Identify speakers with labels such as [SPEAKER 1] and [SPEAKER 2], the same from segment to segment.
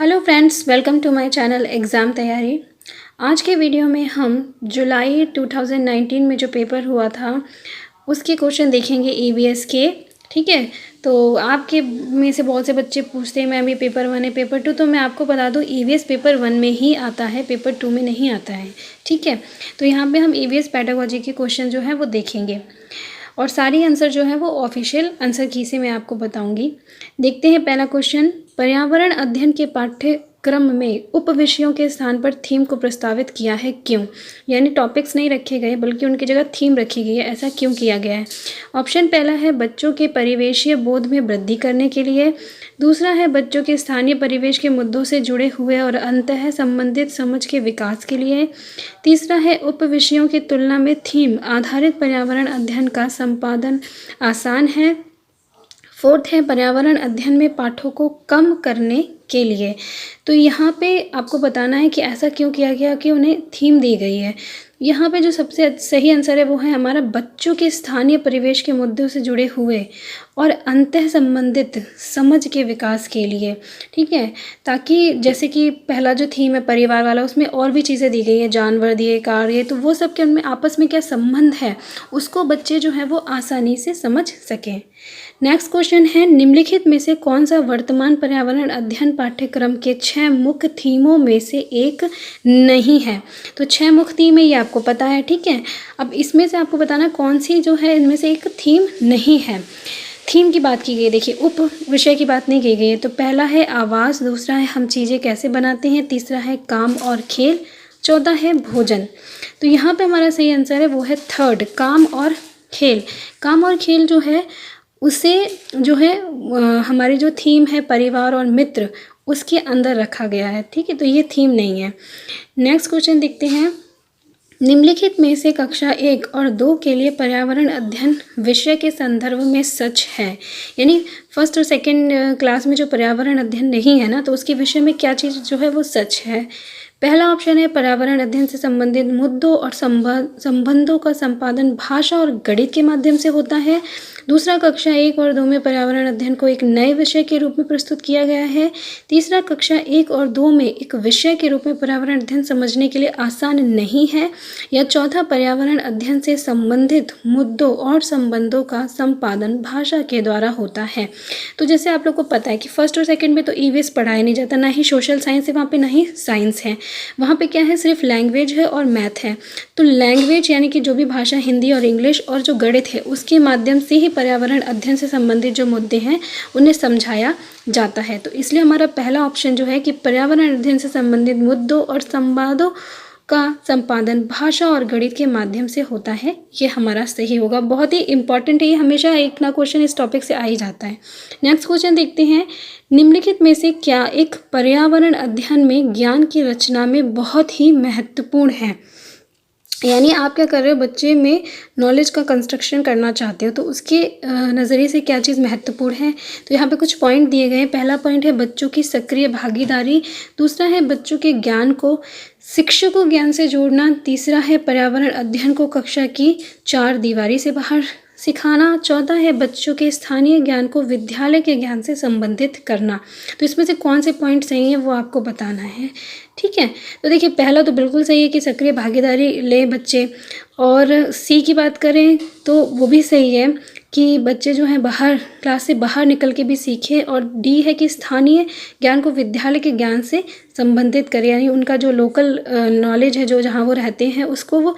[SPEAKER 1] Hello friends, welcome to my channel exam तैयारी। आज के वीडियो में हम जुलाई 2019 में जो पेपर हुआ था उसके क्वेश्चन देखेंगे ईवीएस के। ठीक है, तो आपके में से बहुत से बच्चे पूछते हैं मैम ये पेपर 1 है पेपर 2, तो मैं आपको बता दूं ईवीएस पेपर 1 में ही आता है, पेपर 2 में नहीं आता है। ठीक है, तो यहाँ पे हम ईवीएस पेडागोजी के क्वेश्चन जो है वो देखेंगे और सारी आंसर जो है वो ऑफिशियल आंसर की से मैं आपको बताऊंगी। देखते हैं पहला क्वेश्चन, पर्यावरण अध्ययन के पाठ्यक्रम में उप विषयों के स्थान पर थीम को प्रस्तावित किया है क्यों? यानी टॉपिक्स नहीं रखे गए बल्कि उनकी जगह थीम रखी गई है, ऐसा क्यों किया गया है? ऑप्शन पहला है बच्चों के परिवेशीय बोध में वृद्धि करने के लिए, दूसरा है बच्चों के स्थानीय परिवेश के मुद्दों से जुड़े हुए और अंतः संबंधित समझ के विकास के लिए, तीसरा है उप विषयों की तुलना में थीम आधारित पर्यावरण अध्ययन का संपादन आसान है, फोर्थ है पर्यावरण अध्ययन में पाठों को कम करने के लिए। तो यहाँ पे आपको बताना है कि ऐसा क्यों किया गया कि उन्हें थीम दी गई है। यहाँ पे जो सबसे सही आंसर है वो है हमारा बच्चों के स्थानीय परिवेश के मुद्दों से जुड़े हुए और अंतः संबंधित समझ के विकास के लिए। ठीक है, ताकि जैसे कि पहला जो थीम है परिवार वाला, उसमें और भी चीज़ें दी गई है, जानवर दिए, कार्य, तो वो सब के उनमें आपस में क्या संबंध है उसको बच्चे जो है वो आसानी से समझ सकें। नेक्स्ट क्वेश्चन है, निम्नलिखित में से कौन सा वर्तमान पर्यावरण अध्ययन पाठ्यक्रम के 6 मुख्य थीमों में से एक नहीं है? तो 6 मुख्य थीम है ये आपको पता है। ठीक है, अब इसमें से आपको बताना कौन सी जो है इनमें से एक थीम नहीं है। थीम की बात की गई है, देखिए उप विषय की बात नहीं की गई है। तो पहला है आवास, दूसरा है हम चीज़ें कैसे बनाते हैं, तीसरा है काम और खेल, चौथा है भोजन। तो यहाँ पे हमारा सही आंसर है वो है थर्ड, काम और खेल। काम और खेल जो है उसे जो है हमारी जो थीम है परिवार और मित्र उसके अंदर रखा गया है। ठीक है, तो ये थीम नहीं है। नेक्स्ट क्वेश्चन देखते हैं, निम्नलिखित में से कक्षा 1 और 2 के लिए पर्यावरण अध्ययन विषय के संदर्भ में सच है। यानी फर्स्ट और सेकंड क्लास में जो पर्यावरण अध्ययन नहीं है ना, तो उसके विषय में क्या चीज़ जो है वो सच है। पहला ऑप्शन है पर्यावरण अध्ययन से संबंधित मुद्दों और संबंधों का संपादन भाषा और गणित के माध्यम से होता है। दूसरा, कक्षा 1 और 2 में पर्यावरण अध्ययन को एक नए विषय के रूप में प्रस्तुत किया गया है। तीसरा, कक्षा 1 और 2 में एक विषय के रूप में पर्यावरण अध्ययन समझने के लिए आसान नहीं है। या चौथा, पर्यावरण अध्ययन से संबंधित मुद्दों और संबंधों का संपादन भाषा के द्वारा होता है। तो जैसे आप लोग को पता है कि फर्स्ट और सेकंड में तो ईवीएस पढ़ाया नहीं जाता, ना ही सोशल साइंस है वहाँ पे, ना ही साइंस है। वहाँ पे क्या है, सिर्फ लैंग्वेज है और मैथ है। तो लैंग्वेज यानी कि जो भी भाषा हिंदी और इंग्लिश और जो गणित है उसके माध्यम से ही पर्यावरण अध्ययन से संबंधित जो मुद्दे हैं उन्हें समझाया जाता है। तो इसलिए हमारा पहला ऑप्शन जो है कि पर्यावरण अध्ययन से संबंधित मुद्दों और संवादों का संपादन भाषा और गणित के माध्यम से होता है, ये हमारा सही होगा। बहुत ही इंपॉर्टेंट है ये, हमेशा एक ना क्वेश्चन इस टॉपिक से आ ही जाता है। नेक्स्ट क्वेश्चन देखते हैं, निम्नलिखित में से क्या एक पर्यावरण अध्ययन में ज्ञान की रचना में बहुत ही महत्वपूर्ण है? यानी आप क्या कर रहे हो, बच्चे में नॉलेज का कंस्ट्रक्शन करना चाहते हो, तो उसके नज़रिए से क्या चीज़ महत्वपूर्ण है? तो यहाँ पे कुछ पॉइंट दिए गए हैं। पहला पॉइंट है बच्चों की सक्रिय भागीदारी, दूसरा है बच्चों के ज्ञान को शिक्षकों ज्ञान से जोड़ना, तीसरा है पर्यावरण अध्ययन को कक्षा की 4 दीवारी से बाहर सिखाना, चौथा है बच्चों के स्थानीय ज्ञान को विद्यालय के ज्ञान से संबंधित करना। तो इसमें से कौन से पॉइंट सही हैं वो आपको बताना है। ठीक है, तो देखिए पहला तो बिल्कुल सही है कि सक्रिय भागीदारी ले बच्चे, और सी की बात करें तो वो भी सही है कि बच्चे जो हैं बाहर क्लास से बाहर निकल के भी सीखें, और डी है कि स्थानीय ज्ञान को विद्यालय के ज्ञान से संबंधित करें, यानी उनका जो लोकल नॉलेज है जो जहाँ वो रहते हैं उसको वो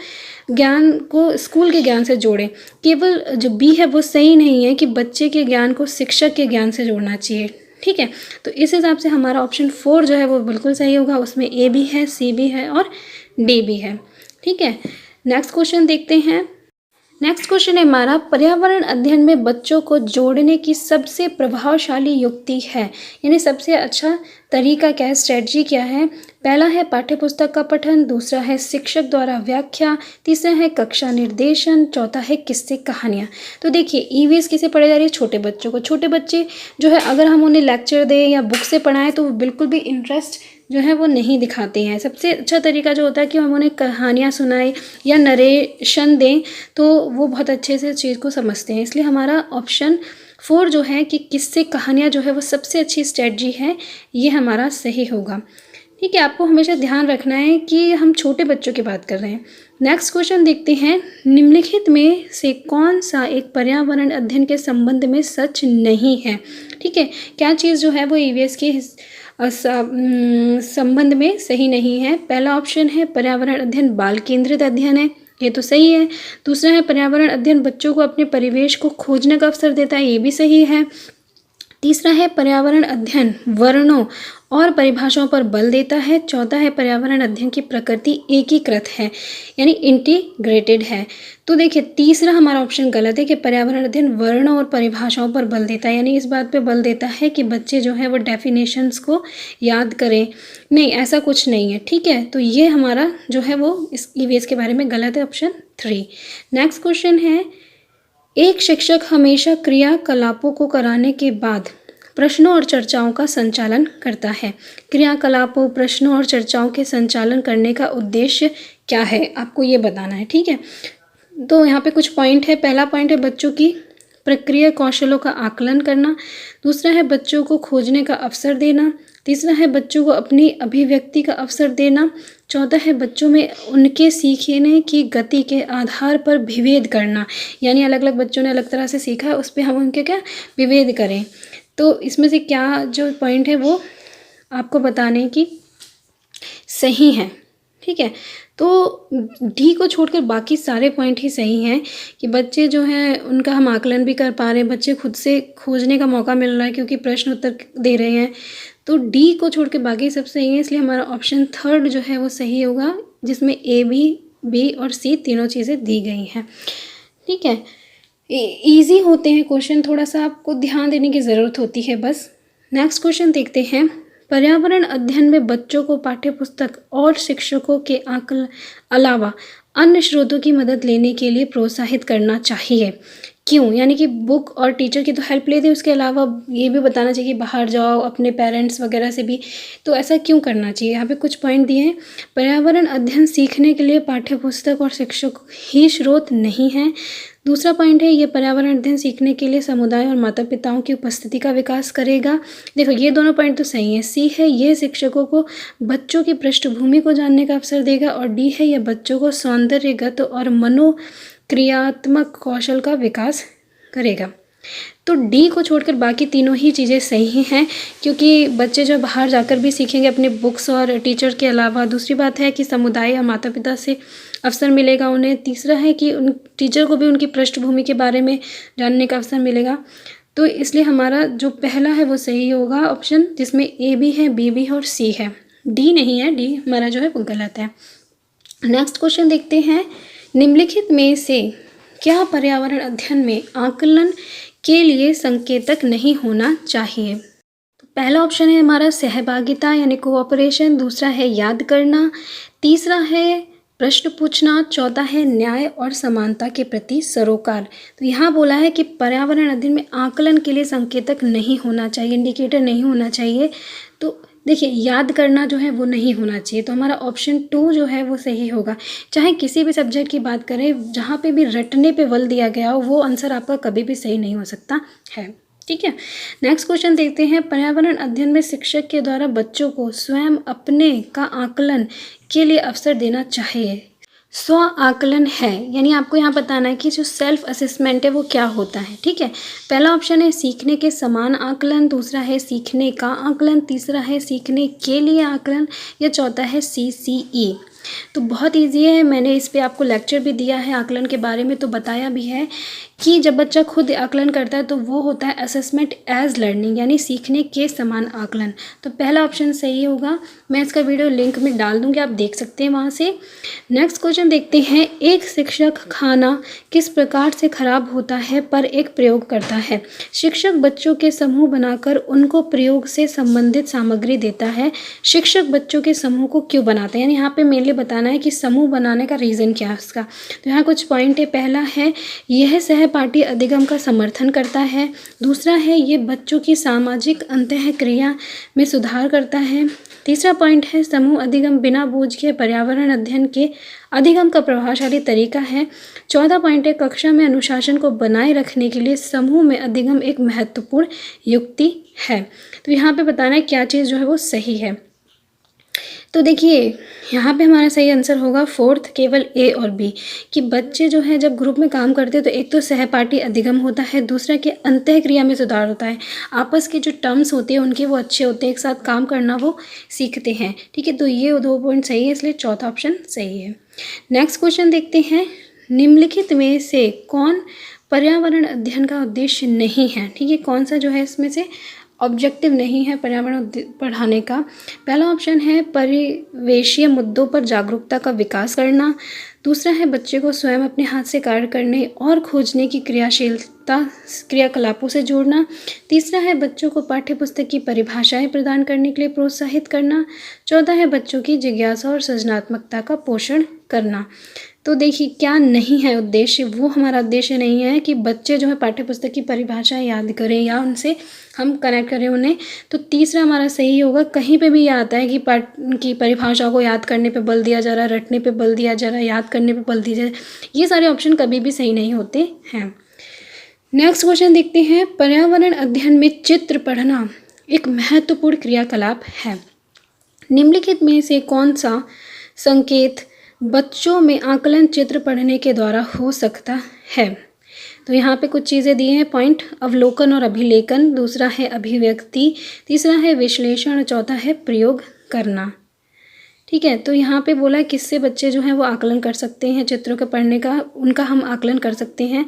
[SPEAKER 1] ज्ञान को स्कूल के ज्ञान से जोड़ें। केवल जो बी है वो सही नहीं है कि बच्चे के ज्ञान को शिक्षक के ज्ञान से जोड़ना चाहिए। ठीक है, तो इस हिसाब से हमारा ऑप्शन 4 जो है वो बिल्कुल सही होगा, उसमें ए भी है, सी भी है और डी भी है। ठीक है, नेक्स्ट क्वेश्चन देखते हैं। नेक्स्ट क्वेश्चन है हमारा, पर्यावरण अध्ययन में बच्चों को जोड़ने की सबसे प्रभावशाली युक्ति है, यानी सबसे अच्छा तरीका क्या है, स्ट्रेटजी क्या है? पहला है पाठ्यपुस्तक का पठन, दूसरा है शिक्षक द्वारा व्याख्या, तीसरा है कक्षा निर्देशन, चौथा है किस्से कहानियाँ। तो देखिए ईवीएस किसे पढ़ाई जा रही है, छोटे बच्चों को। छोटे बच्चे जो है अगर हम उन्हें लेक्चर दें या बुक से पढ़ाएं तो वो बिल्कुल भी इंटरेस्ट जो है वो नहीं दिखाते हैं। सबसे अच्छा तरीका जो होता है कि हम उन्हें कहानियाँ सुनाएं या नरेशन दें, तो वो बहुत अच्छे से चीज़ को समझते हैं। इसलिए हमारा ऑप्शन 4 जो है कि किस्से कहानियाँ जो है वो सबसे अच्छी स्ट्रेटजी है, ये हमारा सही होगा। ठीक है, आपको हमेशा ध्यान रखना है कि हम छोटे बच्चों की बात कर रहे हैं। नेक्स्ट क्वेश्चन देखते हैं, निम्नलिखित में से कौन सा एक पर्यावरण अध्ययन के संबंध में सच नहीं है। ठीक है, क्या चीज़ जो है वो ईवीएस के संबंध में सही नहीं है। पहला ऑप्शन है पर्यावरण अध्ययन बाल केंद्रित अध्ययन है, ये तो सही है। दूसरा है पर्यावरण अध्ययन बच्चों को अपने परिवेश को खोजने का अवसर देता है, ये भी सही है। तीसरा है पर्यावरण अध्ययन वर्णों और परिभाषाओं पर बल देता है। चौथा है पर्यावरण अध्ययन की प्रकृति एकीकृत है, यानी इंटीग्रेटेड है। तो देखिए तीसरा हमारा ऑप्शन गलत है कि पर्यावरण अध्ययन वर्णों और परिभाषाओं पर बल देता है, यानी इस बात पे बल देता है कि बच्चे जो है वो डेफिनेशंस को याद करें। नहीं, ऐसा कुछ नहीं है। ठीक है, तो ये हमारा जो है वो इस ईवीएस के बारे में गलत है, ऑप्शन 3। नेक्स्ट क्वेश्चन है, एक शिक्षक हमेशा क्रियाकलापों को कराने के बाद प्रश्नों और चर्चाओं का संचालन करता है। क्रियाकलापों, प्रश्नों और चर्चाओं के संचालन करने का उद्देश्य क्या है, आपको ये बताना है। ठीक है, तो यहाँ पे कुछ पॉइंट है। पहला पॉइंट है बच्चों की प्रक्रिया कौशलों का आकलन करना। दूसरा है बच्चों को खोजने का अवसर देना। तीसरा है बच्चों को अपनी अभिव्यक्ति का अवसर देना। चौथा है बच्चों में उनके सीखने की गति के आधार पर विभेद करना, यानी अलग अलग बच्चों ने अलग तरह से सीखा है, उस पर हम उनके क्या विभेद करें। तो इसमें से क्या जो पॉइंट है वो आपको बताने की सही है। ठीक है, तो डी को छोड़कर बाकी सारे पॉइंट ही सही हैं कि बच्चे जो हैं उनका हम आकलन भी कर पा रहे हैं, बच्चे खुद से खोजने का मौका मिल रहा है क्योंकि प्रश्न उत्तर दे रहे हैं। तो डी को छोड़ के बाकी सब सही है, इसलिए हमारा ऑप्शन 3 जो है वो सही होगा, जिसमें ए बी और सी तीनों चीज़ें दी गई हैं। ठीक है, ईजी होते हैं क्वेश्चन, थोड़ा सा आपको ध्यान देने की ज़रूरत होती है बस। नेक्स्ट क्वेश्चन देखते हैं, पर्यावरण अध्ययन में बच्चों को पाठ्यपुस्तक और शिक्षकों के अलावा अन्य स्रोतों की मदद लेने के लिए प्रोत्साहित करना चाहिए। क्यों, यानी कि बुक और टीचर की तो हेल्प लेते हैं, उसके अलावा ये भी बताना चाहिए कि बाहर जाओ अपने पेरेंट्स वगैरह से भी, तो ऐसा क्यों करना चाहिए। यहाँ पे कुछ पॉइंट दिए हैं। पर्यावरण अध्ययन सीखने के लिए पाठ्यपुस्तक और शिक्षक ही स्रोत नहीं है। दूसरा पॉइंट है ये पर्यावरण अध्ययन सीखने के लिए समुदाय और माता पिताओं की उपस्थिति का विकास करेगा। देखो ये दोनों पॉइंट तो सही है। सी है ये शिक्षकों को बच्चों की पृष्ठभूमि को जानने का अवसर देगा, और डी है यह बच्चों को सौंदर्यगत और मनोक्रियात्मक कौशल का विकास करेगा। तो डी को छोड़कर बाकी तीनों ही चीज़ें सही हैं, क्योंकि बच्चे जो बाहर जाकर भी सीखेंगे अपने बुक्स और टीचर के अलावा। दूसरी बात है कि समुदाय या माता पिता से अवसर मिलेगा उन्हें। तीसरा है कि उन टीचर को भी उनकी पृष्ठभूमि के बारे में जानने का अवसर मिलेगा। तो इसलिए हमारा जो पहला है वो सही होगा ऑप्शन, जिसमें ए भी है, बी भी है और सी है। डी नहीं है, डी हमारा जो है वो गलत है। नेक्स्ट क्वेश्चन देखते हैं, निम्नलिखित में से क्या पर्यावरण अध्ययन में आकलन के लिए संकेतक नहीं होना चाहिए। तो पहला ऑप्शन है हमारा सहभागिता यानी कोऑपरेशन। दूसरा है याद करना। तीसरा है प्रश्न पूछना। चौथा है न्याय और समानता के प्रति सरोकार। तो यहाँ बोला है कि पर्यावरण अध्ययन में आकलन के लिए संकेतक नहीं होना चाहिए, इंडिकेटर नहीं होना चाहिए। तो देखिए याद करना जो है वो नहीं होना चाहिए, तो हमारा ऑप्शन 2 जो है वो सही होगा। चाहे किसी भी सब्जेक्ट की बात करें, जहाँ पे भी रटने पे बल दिया गया हो वो आंसर आपका कभी भी सही नहीं हो सकता है। ठीक है, नेक्स्ट क्वेश्चन देखते हैं, पर्यावरण अध्ययन में शिक्षक के द्वारा बच्चों को स्वयं अपने का आकलन के लिए अवसर देना चाहिए। स्व आकलन है, यानी आपको यहाँ बताना है कि जो सेल्फ असेसमेंट है वो क्या होता है। ठीक है, पहला ऑप्शन है सीखने के समान आकलन। दूसरा है सीखने का आकलन। तीसरा है सीखने के लिए आकलन। या चौथा है CCE। तो बहुत इजी है, मैंने इस पे आपको लेक्चर भी दिया है आकलन के बारे में, तो बताया भी है कि जब बच्चा खुद आकलन करता है तो वो होता है असेसमेंट एज लर्निंग, यानी सीखने के समान आकलन। तो पहला ऑप्शन सही होगा। मैं इसका वीडियो लिंक में डाल दूँगी, आप देख सकते हैं वहाँ से। नेक्स्ट क्वेश्चन देखते हैं, एक शिक्षक खाना किस प्रकार से खराब होता है पर एक प्रयोग करता है। शिक्षक बच्चों के समूह बनाकर उनको प्रयोग से संबंधित सामग्री देता है। शिक्षक बच्चों के समूह को क्यों बनाते हैं, यानी यहाँ पे मेनली बताना है कि समूह बनाने का रीज़न क्या है उसका। तो यहाँ कुछ पॉइंट है। पहला है यह सहपाठी अधिगम का समर्थन करता है। दूसरा है ये बच्चों की सामाजिक अंतःक्रिया में सुधार करता है। तीसरा पॉइंट है समूह अधिगम बिना बूझ के पर्यावरण अध्ययन के अधिगम का प्रभावशाली तरीका है। चौथा पॉइंट है कक्षा में अनुशासन को बनाए रखने के लिए समूह में अधिगम एक महत्वपूर्ण युक्ति है। तो यहाँ पे बताना है क्या चीज़ जो है वो सही है। तो देखिए यहाँ पे हमारा सही आंसर होगा फोर्थ, केवल ए और बी, कि बच्चे जो है जब ग्रुप में काम करते हैं तो एक तो सहपाठी अधिगम होता है, दूसरा कि अंतःक्रिया में सुधार होता है, आपस के जो टर्म्स होते हैं उनके वो अच्छे होते हैं, एक साथ काम करना वो सीखते हैं। ठीक है, तो ये 2 पॉइंट सही है, इसलिए चौथा ऑप्शन सही है। नेक्स्ट क्वेश्चन देखते हैं, निम्नलिखित में से कौन पर्यावरण अध्ययन का उद्देश्य नहीं है। ठीक है, कौन सा जो है इसमें से ऑब्जेक्टिव नहीं है पर्यावरण पढ़ाने का। पहला ऑप्शन है परिवेशीय मुद्दों पर जागरूकता का विकास करना, दूसरा है बच्चे को स्वयं अपने हाथ से कार्य करने और खोजने की क्रियाकलापों से जोड़ना, तीसरा है बच्चों को पाठ्यपुस्तक की परिभाषाएं प्रदान करने के लिए प्रोत्साहित करना, चौथा है बच्चों की जिज्ञासा और सृजनात्मकता का पोषण करना। तो देखिए क्या नहीं है उद्देश्य, वो हमारा उद्देश्य नहीं है कि बच्चे जो है पाठ्यपुस्तक की परिभाषा याद करें या उनसे हम कनेक्ट करें उन्हें। तो तीसरा हमारा सही होगा। कहीं पे भी यह आता है कि पाठ की परिभाषा को याद करने पे बल दिया जा रहा है, रटने पे बल दिया जा रहा है, याद करने पे बल दिया जा रहा है, ये सारे ऑप्शन कभी भी सही नहीं होते हैं। नेक्स्ट क्वेश्चन देखते हैं, पर्यावरण अध्ययन में चित्र पढ़ना एक महत्वपूर्ण क्रियाकलाप है। निम्नलिखित में से कौन सा संकेत बच्चों में आकलन चित्र पढ़ने के द्वारा हो सकता है। तो यहाँ पे कुछ चीज़ें दी हैं पॉइंट, अवलोकन और अभिलेखन, दूसरा है अभिव्यक्ति, तीसरा है विश्लेषण और चौथा है प्रयोग करना। ठीक है, तो यहाँ पे बोला है किससे बच्चे जो हैं वो आकलन कर सकते हैं, चित्रों के पढ़ने का उनका हम आकलन कर सकते हैं।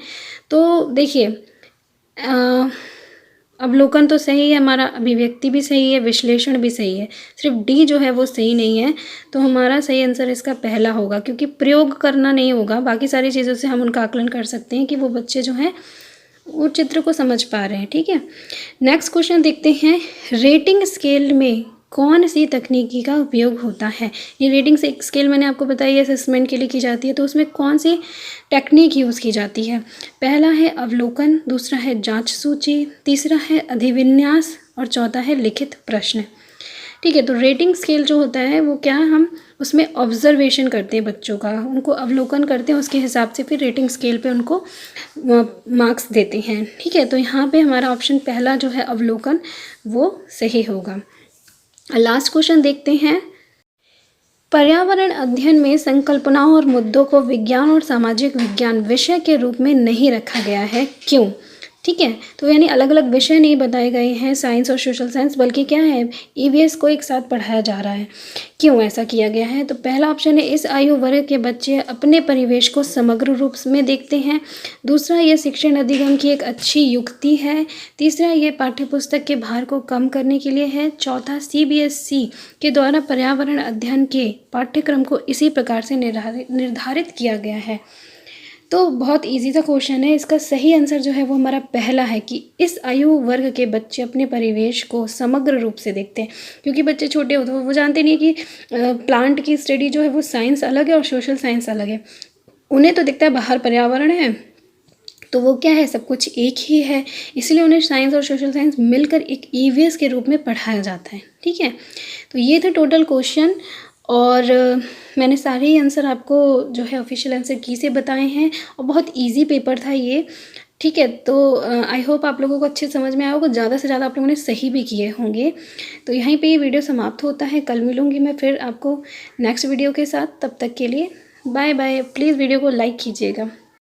[SPEAKER 1] तो देखिए अवलोकन तो सही है हमारा, अभिव्यक्ति भी सही है, विश्लेषण भी सही है, सिर्फ डी जो है वो सही नहीं है। तो हमारा सही आंसर इसका पहला होगा, क्योंकि प्रयोग करना नहीं होगा, बाकी सारी चीज़ों से हम उनका आकलन कर सकते हैं कि वो बच्चे जो हैं वो चित्र को समझ पा रहे हैं। ठीक है, नेक्स्ट क्वेश्चन देखते हैं, रेटिंग स्केल में कौन सी तकनीकी का उपयोग होता है। ये रेटिंग स्केल मैंने आपको बताया असेसमेंट के लिए की जाती है, तो उसमें कौन सी टेक्निक यूज़ की जाती है। पहला है अवलोकन, दूसरा है जांच सूची, तीसरा है अधिविन्यास और चौथा है लिखित प्रश्न। ठीक है, तो रेटिंग स्केल जो होता है वो क्या है, हम उसमें ऑब्जर्वेशन करते हैं बच्चों का, उनको अवलोकन करते हैं, उसके हिसाब से फिर रेटिंग स्केल पे उनको मार्क्स देते हैं। ठीक है, तो यहाँ पे हमारा ऑप्शन पहला जो है अवलोकन वो सही होगा। लास्ट क्वेश्चन देखते हैं, पर्यावरण अध्ययन में संकल्पनाओं और मुद्दों को विज्ञान और सामाजिक विज्ञान विषय के रूप में नहीं रखा गया है, क्यों। ठीक है, तो यानी अलग अलग विषय नहीं बताए गए हैं साइंस और सोशल साइंस, बल्कि क्या है ईवीएस को एक साथ पढ़ाया जा रहा है। क्यों ऐसा किया गया है, तो पहला ऑप्शन है इस आयु वर्ग के बच्चे अपने परिवेश को समग्र रूप में देखते हैं, दूसरा यह शिक्षण अधिगम की एक अच्छी युक्ति है, तीसरा ये पाठ्यपुस्तक के भार को कम करने के लिए है, चौथा सीबीएसई के द्वारा पर्यावरण अध्ययन के पाठ्यक्रम को इसी प्रकार से निर्धारित किया गया है। तो बहुत इजी सा क्वेश्चन है, इसका सही आंसर जो है वो हमारा पहला है कि इस आयु वर्ग के बच्चे अपने परिवेश को समग्र रूप से देखते हैं। क्योंकि बच्चे छोटे होते हैं वो जानते नहीं कि प्लांट की स्टडी जो है वो साइंस अलग है और सोशल साइंस अलग है, उन्हें तो दिखता है बाहर पर्यावरण है तो वो क्या है सब कुछ एक ही है, इसलिए उन्हें साइंस और सोशल साइंस मिलकर एक ईवीएस के रूप में पढ़ाया जाता है। ठीक है, तो ये थे टोटल क्वेश्चन और मैंने सारे ही आंसर आपको जो है ऑफिशियल आंसर की से बताए हैं और बहुत इजी पेपर था ये। ठीक है, तो आई होप आप लोगों को अच्छे समझ में आया होगा, ज़्यादा से ज़्यादा आप लोगों ने सही भी किए होंगे। तो यहीं पे ये वीडियो समाप्त होता है, कल मिलूँगी मैं फिर आपको नेक्स्ट वीडियो के साथ, तब तक के लिए बाय बाय। प्लीज़ वीडियो को लाइक कीजिएगा।